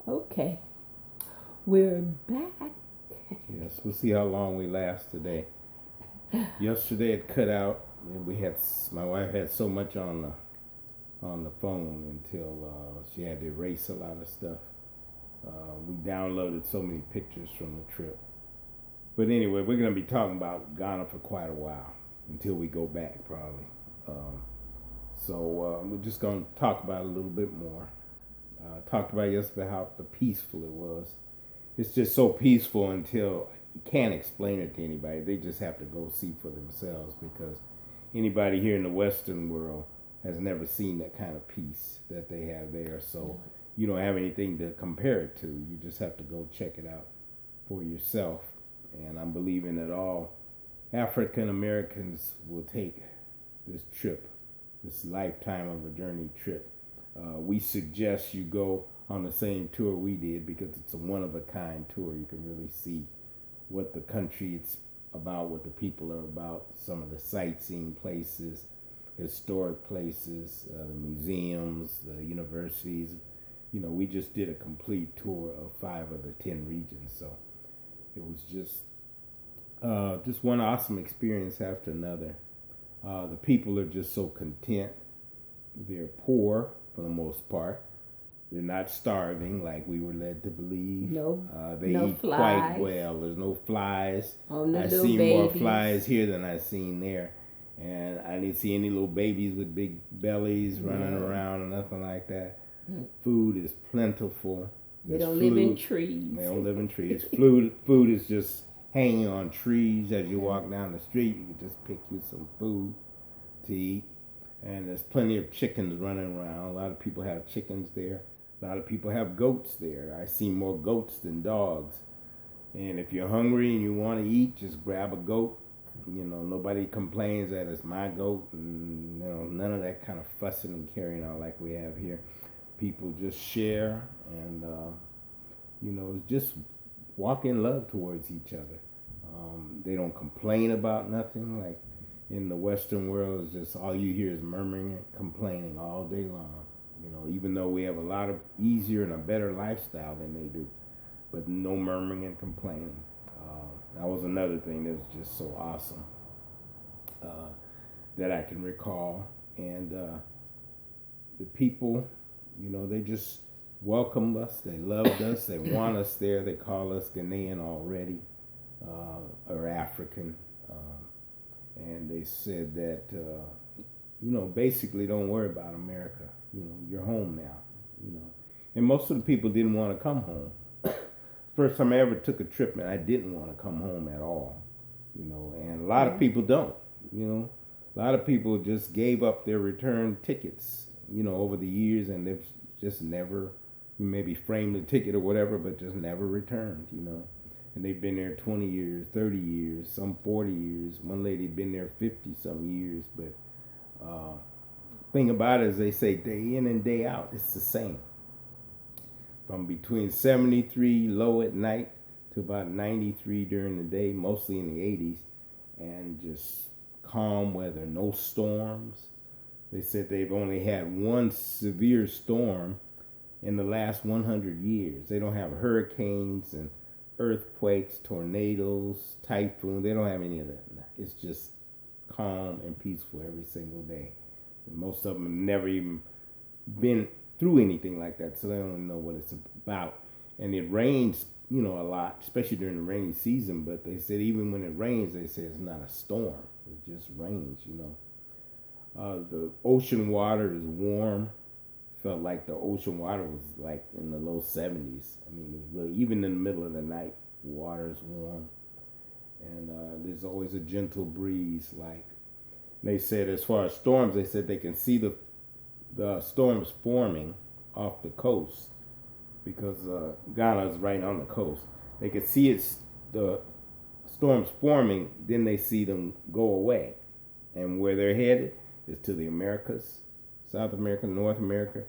Okay, we're back. Yes, we'll see how long we last today. Yesterday it cut out, and my wife had so much on the phone until she had to erase a lot of stuff. We downloaded so many pictures from the trip. But anyway, we're going to be talking about Ghana for quite a while until we go back, probably. Um, so we're just going to talk about it a little bit more. Talked about yesterday how peaceful it was. It's just so peaceful until you can't explain it to anybody. They just have to go see for themselves because anybody here in the Western world has never seen that kind of peace that they have there. So you don't have anything to compare it to. You just have to go check it out for yourself. And I'm believing that all African Americans will take this trip, this lifetime of a journey trip. We suggest you go on the same tour we did because it's a one of a kind tour. You can really see what the country it's about, what the people are about, some of the sightseeing places, historic places, the museums, the universities. We just did a complete tour of 5 of the 10 regions, so it was just one awesome experience after another. The people are just so content. They're poor for the most part. They're not starving like we were led to believe. No, They no eat quite flies well. There's no flies. on the I little seen more babies. flies here than I seen there. And I didn't see any little babies with big bellies running No, around or nothing like that. Food is plentiful. they There's don't live in food. They trees. don't live in trees. Food is just hanging on trees as you walk down the street. You can just pick you some food to eat. And there's plenty of chickens running around. A lot of people have chickens there. A lot of people have goats there. I see more goats than dogs. And if you're hungry and you want to eat, just grab a goat. Nobody complains that it's my goat, and none of that kind of fussing and carrying on like we have here. People just share, and just walk in love towards each other. They don't complain about nothing. Like in the Western world, it's just all you hear is murmuring and complaining all day long. Even though we have a lot of easier and a better lifestyle than they do, but no murmuring and complaining. That was another thing that was just so awesome uh, that I can recall. And the people, they just welcomed us. They loved us. They want us there. They call us Ghanaian already, or African. And they said that, basically don't worry about America. You're home now. You know, and most of the people didn't want to come home. First time I ever took a trip, and I didn't want to come home at all. And a lot of Yeah. people don't. You know, a lot of people just gave up their return tickets. Over the years, and they've just never maybe framed the ticket or whatever, but just never returned. And they've been there 20 years, 30 years, some 40 years. One lady had been there 50 some years, but uh, thing about it is they say day in and day out, it's the same. From between 73 low at night to about 93 during the day, mostly in the 80s, and just calm weather, no storms. They said they've only had one severe storm in the last 100 years. They don't have hurricanes and earthquakes, tornadoes, typhoons. They don't have any of that. It's just calm and peaceful every single day. And most of them have never even been through anything like that, so they don't know what it's about. And it rains, a lot, especially during the rainy season. But they said even when it rains, they say it's not a storm. It just rains. The ocean water is warm. Felt like the ocean water was like in the low 70s. I mean, it was really, even in the middle of the night, water is warm. And there's always a gentle breeze. Like they said, as far as storms, they said they can see the storms forming off the coast because Ghana is right on the coast. They can see the storms forming, then they see them go away. And where they're headed is to the Americas, South America, North America,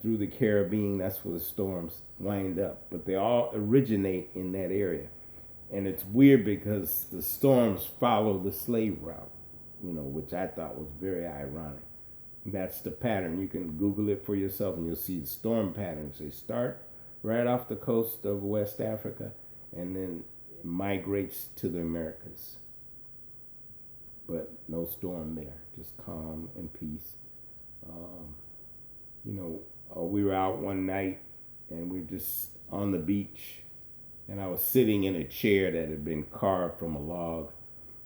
through the Caribbean. That's where the storms wind up. But they all originate in that area. And it's weird because the storms follow the slave route, which I thought was very ironic. That's the pattern. You can Google it for yourself and you'll see the storm patterns. They start right off the coast of West Africa, and then migrates to the Americas. But no storm there, just calm and peace. Um, we were out one night and we were just on the beach, and I was sitting in a chair that had been carved from a log.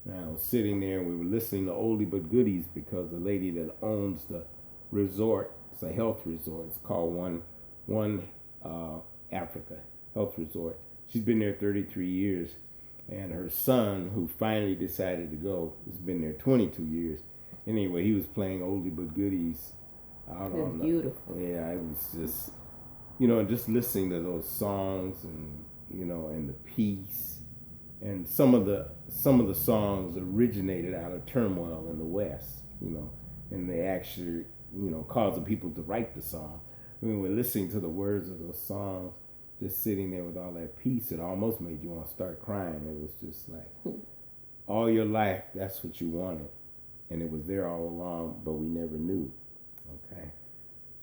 And I was sitting there and we were listening to oldie but goodies because the lady that owns the resort, it's a health resort, it's called One Africa Health Resort. She's been there 33 years. And her son, who finally decided to go, has been there 22 years. Anyway, he was playing oldie but goodies out That's on the. beautiful. Yeah, it was just, just listening to those songs and and the peace, and some of the songs originated out of turmoil in the West, and they actually caused the people to write the song. When we're listening to the words of those songs, just sitting there with all that peace, it almost made you want to start crying. It was just like, all your life, that's what you wanted. And it was there all along, but we never knew. Okay.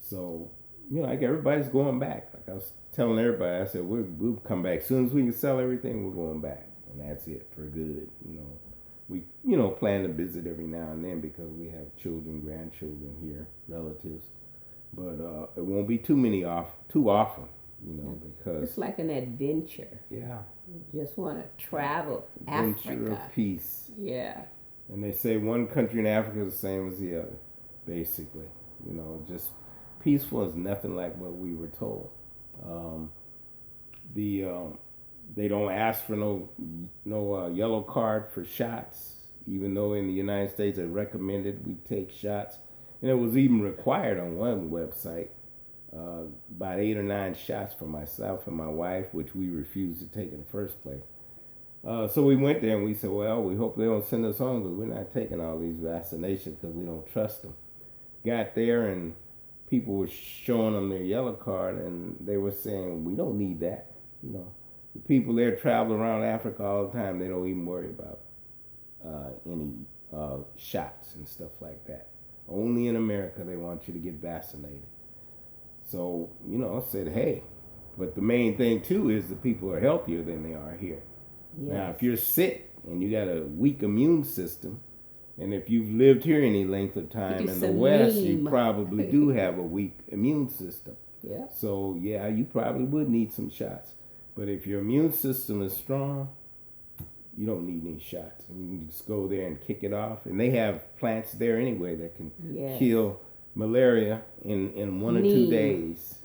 So, like everybody's going back. Like I was telling everybody, I said, we'll come back. As soon as we can sell everything, we're going back. And that's it for good. We, plan to visit every now and then because we have children, grandchildren here, relatives. But it won't be too often. Because it's like an adventure. Yeah, You just want to travel adventure Africa. of peace. Yeah. And they say one country in Africa is the same as the other, basically. Just peaceful is nothing like what we were told. They don't ask for no yellow card for shots, even though in the United States they recommended we take shots, and it was even required on one website. About 8 or 9 shots for myself and my wife, which we refused to take in the first place. So we went there and we said, well, we hope they don't send us home because we're not taking all these vaccinations because we don't trust them. Got there and people were showing them their yellow card and they were saying, we don't need that. The people there travel around Africa all the time. They don't even worry about any shots and stuff like that. Only in America they want you to get vaccinated. So, I said, hey, but the main thing too is the people are healthier than they are here. Yes. Now, if you're sick and you got a weak immune system, and if you've lived here any length of time in the West, you probably do have a weak immune system. Yeah. So, yeah, you probably would need some shots. But if your immune system is strong, you don't need any shots. And you can just go there and kick it off. And they have plants there anyway that can kill malaria in 1 or 2 days.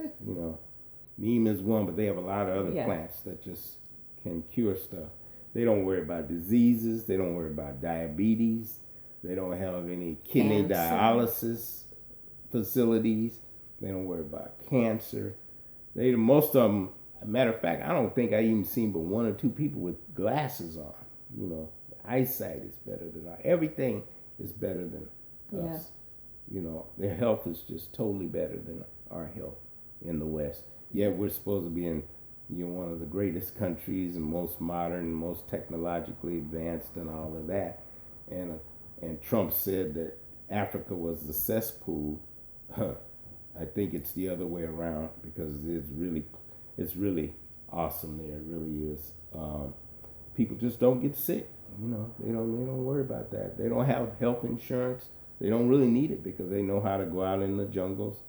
Neem is one, but they have a lot of other plants that just can cure stuff. They don't worry about diseases. They don't worry about diabetes. They don't have any kidney dialysis facilities. They don't worry about cancer. Most of them, matter of fact, I don't think I even seen but 1 or 2 people with glasses on. Eyesight is better than ours. Everything is better than us. Their health is just totally better than our health in the West. Yet we're supposed to be in one of the greatest countries and most modern, most technologically advanced and all of that. And Trump said that Africa was the cesspool. I think it's the other way around because it's really awesome there. It really is. People just don't get sick. They don't worry about that. They don't have health insurance. They don't really need it because they know how to go out in the jungles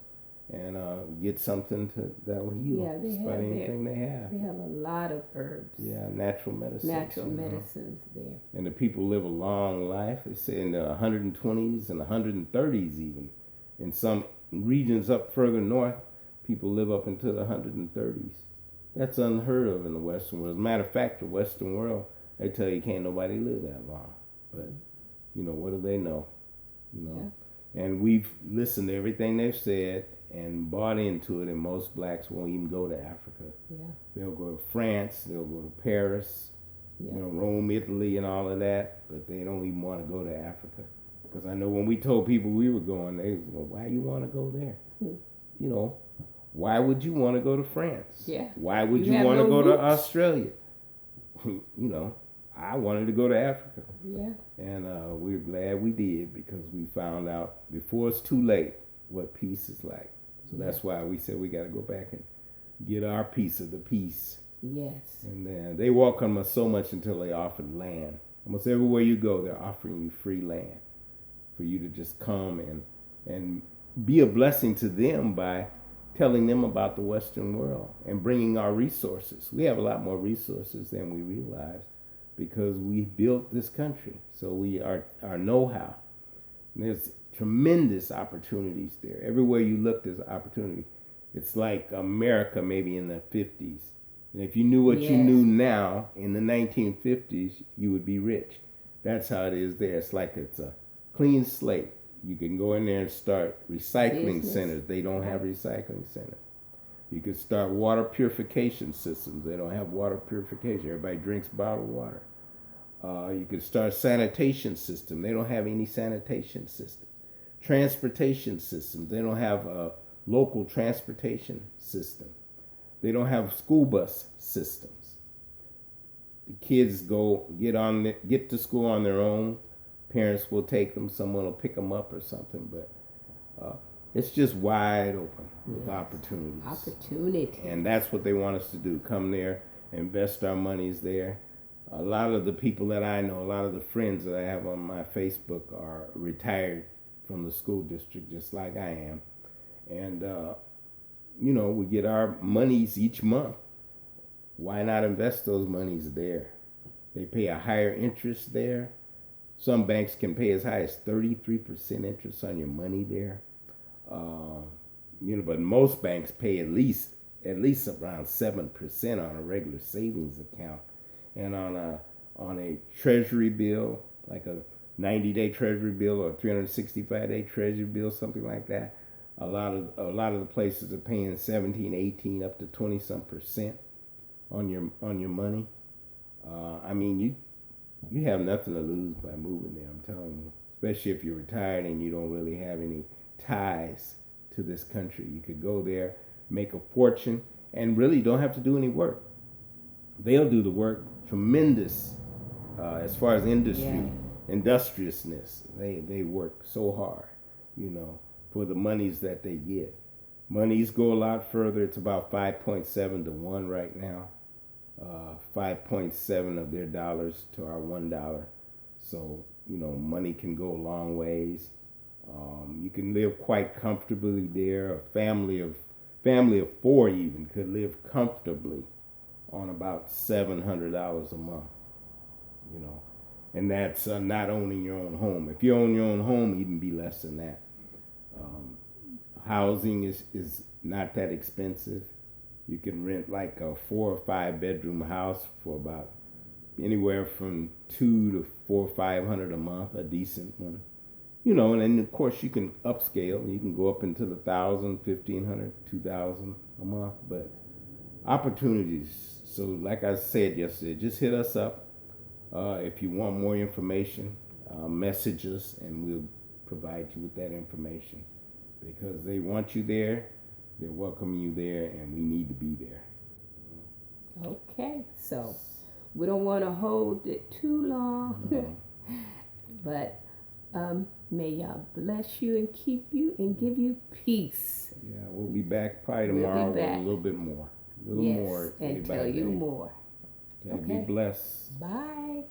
and get something that will heal. Yeah, despite anything they have. They have a lot of herbs. Yeah, natural medicines. Natural medicines there. And the people live a long life. They say in the 120s and 130s even. In some regions up further north, people live up into the 130s. That's unheard of in the Western world. As a matter of fact, the Western world, they tell you can't nobody live that long. But, what do they know? And we've listened to everything they've said and bought into it, and most blacks won't even go to Africa. Yeah. They'll go to France, they'll go to Paris, Rome, Italy, and all of that, but they don't even want to go to Africa. Because I know when we told people we were going, they was going, why you want to go there? Why would you want to go to France? Yeah. Why would you want to go to Australia? I wanted to go to Africa. Yeah. And we're glad we did because we found out before it's too late what peace is like. So that's why we said we got to go back and get our piece of the peace. Yes. And they welcome us so much until they offered land. Almost everywhere you go, they're offering you free land for you to just come and be a blessing to them by telling them about the Western world and bringing our resources. We have a lot more resources than we realize because we built this country. So we are our know-how. And there's tremendous opportunities there. Everywhere you look, there's opportunity. It's like America maybe in the 50s. And if you knew what you Yes. knew now in the 1950s, you would be rich. That's how it is there. It's like it's a clean slate. You can go in there and start recycling Business. centers. They don't have recycling centers. You could start water purification systems. They don't have water purification. Everybody drinks bottled water. You could start sanitation system. They don't have any sanitation system. Transportation systems. They don't have a local transportation system. They don't have school bus systems. The kids get to school on their own. Parents will take them. Someone will pick them up or something. But it's just wide open with opportunities. Opportunity. And that's what they want us to do. Come there, invest our monies there. A lot of the people that I know, a lot of the friends that I have on my Facebook are retired from the school district, just like I am. And, we get our monies each month. Why not invest those monies there? They pay a higher interest there. Some banks can pay as high as 33% interest on your money there. But most banks pay at least around 7% on a regular savings account, and on a treasury bill, like a 90-day treasury bill or a 365-day treasury bill, something like that. A lot of the places are paying 17, 18, up to 20% on your money. You have nothing to lose by moving there. I'm telling you, especially if you're retired and you don't really have any ties to this country. You could go there, make a fortune, and really don't have to do any work. They'll do the work. Tremendous as far as industriousness. They work so hard, for the monies that they get. Monies go a lot further. It's about 5.7 to 1 right now. 5.7 of their dollars to our $1. So, money can go a long ways. You can live quite comfortably there. A family of 4 even could live comfortably on about $700 a month. And that's not owning your own home. If you own your own home, even be less than that. Housing is not that expensive. You can rent like a 4 or 5 bedroom house for about anywhere from $200 to $400 or $500 a month, a decent one. And then of course you can upscale. You can go up into the $1,000, $1,500, $2,000 a month. But opportunities. So like I said yesterday, just hit us up if you want more information. Message us and we'll provide you with that information because they want you there. They're welcoming you there, and we need to be there. Okay, so we don't want to hold it too long, but may y'all bless you and keep you and give you peace. Yeah, we'll be back probably tomorrow with a little bit more. Yes, and tell you more. Okay, be blessed. Bye.